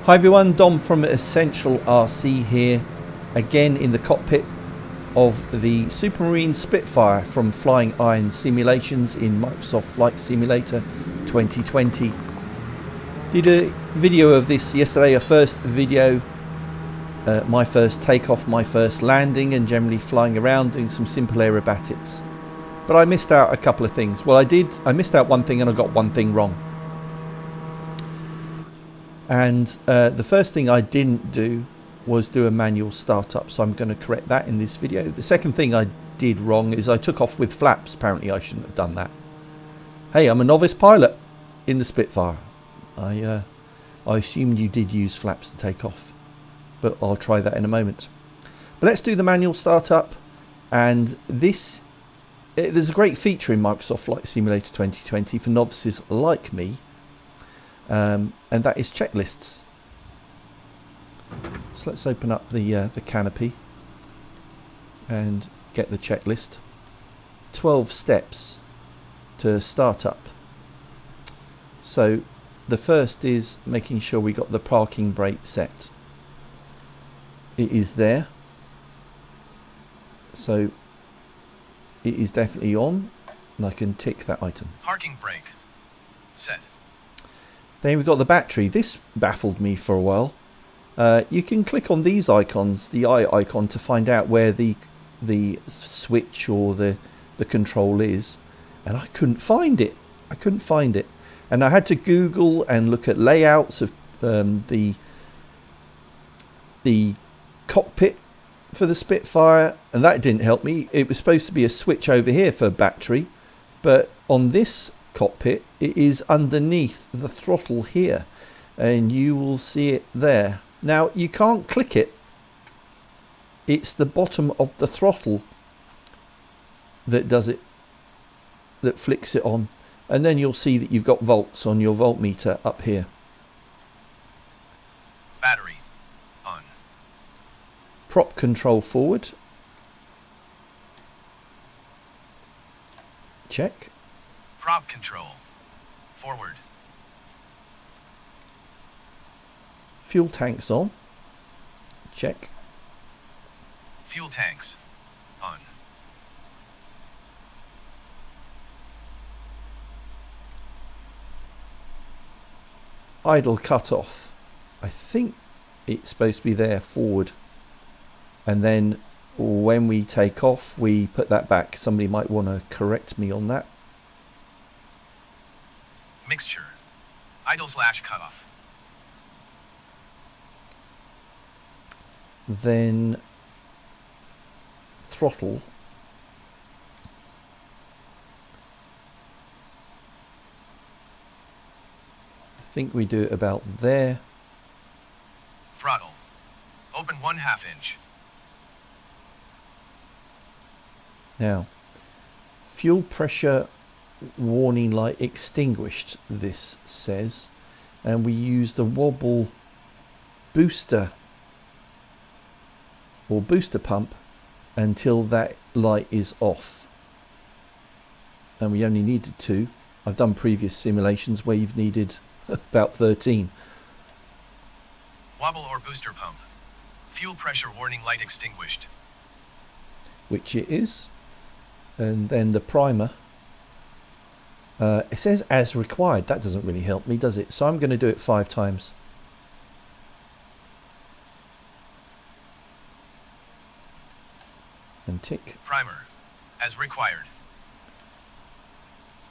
Hi everyone, Dom from Essential RC here, again in the cockpit of the Supermarine Spitfire from Flying Iron Simulations in Microsoft Flight Simulator 2020. Did a video of this yesterday, a first video, my first takeoff, my first landing, and generally flying around doing some simple aerobatics. But I missed out a couple of things. Well, I missed out one thing and I got one thing wrong. And the first thing I didn't do was do a manual startup, so I'm going to correct that in this video. The second thing I did wrong is I took off with flaps. Apparently I shouldn't have done that. Hey, I'm a novice pilot in the Spitfire. I assumed you did use flaps to take off, but I'll try that in a moment. But let's do the manual startup. And there's a great feature in Microsoft Flight Simulator 2020 for novices like me. And that is checklists. So let's open up the canopy and get the checklist. 12 steps to start up. So the first is making sure we got the parking brake set. It is there, so it is definitely on, and I can tick that item. Parking brake set. Then we've got the battery. This baffled me for a while. You can click on these icons, the eye icon, to find out where the switch or the control is, and I couldn't find it. And I had to Google and look at layouts of the cockpit for the Spitfire, and that didn't help me. It was supposed to be a switch over here for battery, but on this cockpit it is underneath the throttle here, and you will see it there. Now you can't click it. It's the bottom of the throttle that does it, that flicks it on, and then you'll see that you've got volts on your voltmeter up here. Battery on. Prop control forward. Check. Prop control forward. Fuel tanks on. Check. Fuel tanks on. Idle cutoff. I think it's supposed to be there forward, and then when we take off we put that back. Somebody might want to correct me on that. Mixture. Idle / cutoff. Then throttle. I think we do it about there. Throttle. Open 1/2 inch. Now, fuel pressure warning light extinguished, this says, and we use the wobble booster or booster pump until that light is off, and we only needed 2. I've done previous simulations where you've needed about 13. Wobble or booster pump. Fuel pressure warning light extinguished. Which it is. And then the primer. It says as required. That doesn't really help me, does it? So I'm going to do it 5 times. And tick. Primer as required.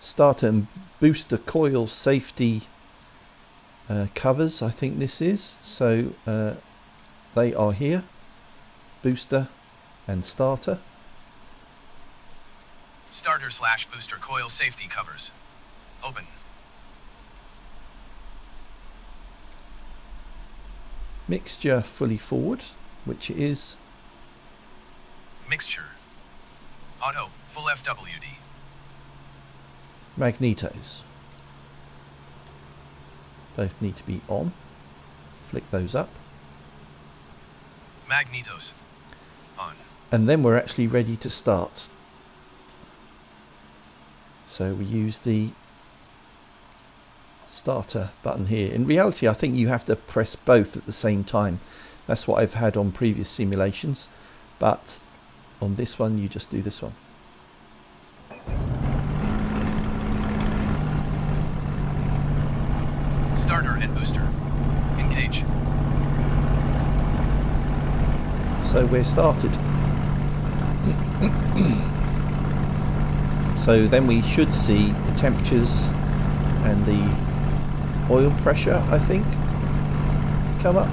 Starter and booster coil safety covers, I think this is. So they are here. Booster and starter. Starter / booster coil safety covers. Open. Mixture fully forward, which it is. Mixture. Auto, full FWD. Magnetos. Both need to be on. Flick those up. Magnetos. On. And then we're actually ready to start. So we use the starter button here. In reality, I think you have to press both at the same time. That's what I've had on previous simulations, but on this one you just do this one. Starter and booster. Engage. So we're started. So then we should see the temperatures and the oil pressure, I think, come up.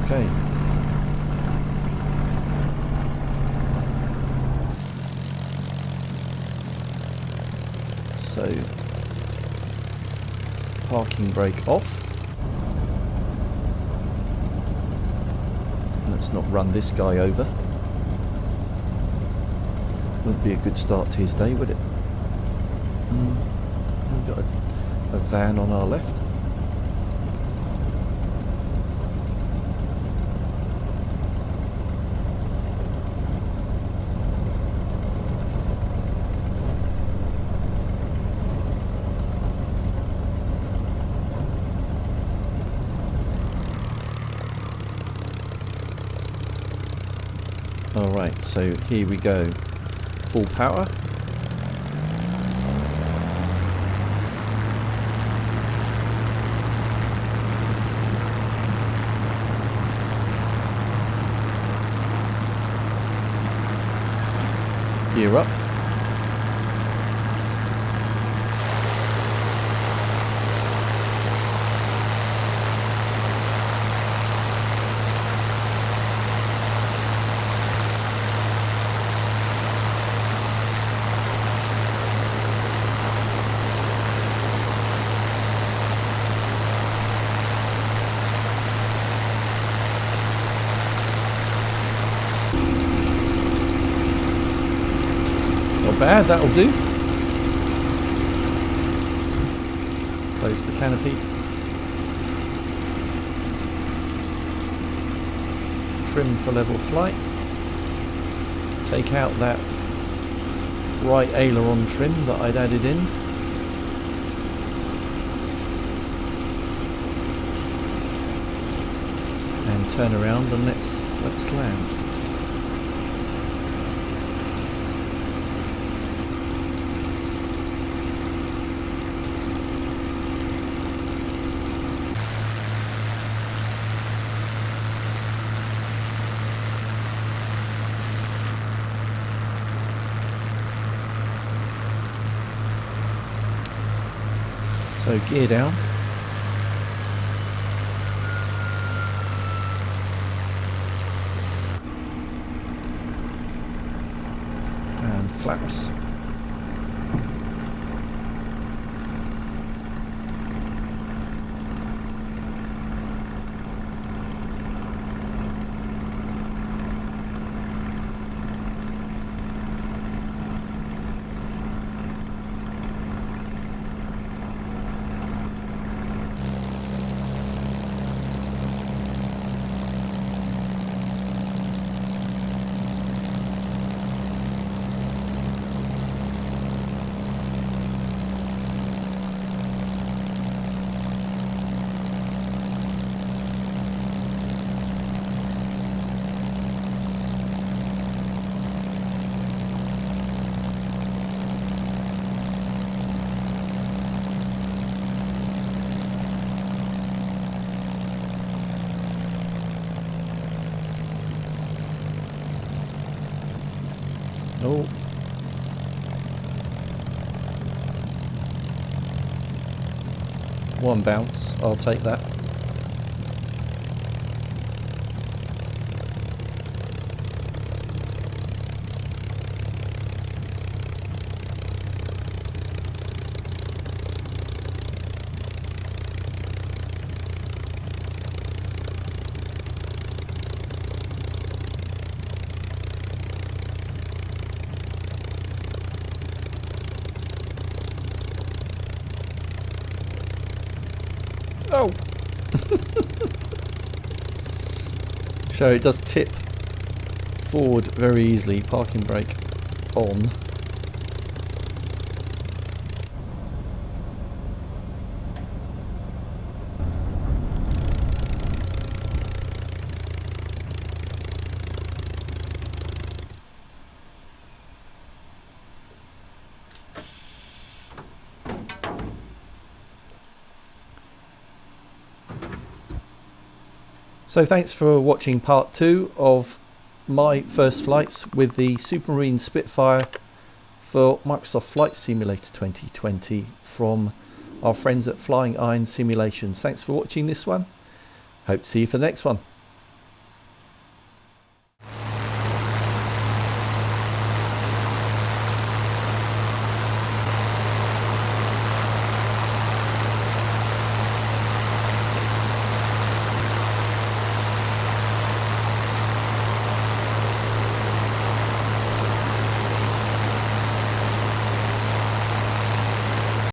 Okay. So, parking brake off. Let's not run this guy over. Wouldn't be a good start to his day, would it? We've got a van on our left. Alright, so here we go. Full power. Gear up. Bad, that'll do. Close the canopy. Trim for level flight. Take out that right aileron trim that I'd added in. And turn around and let's land. So gear down. And flaps. Oh. One bounce, I'll take that. Oh! So it does tip forward very easily. Parking brake on. So thanks for watching part 2 of my first flights with the Supermarine Spitfire for Microsoft Flight Simulator 2020 from our friends at Flying Iron Simulations. Thanks for watching this one. Hope to see you for the next one.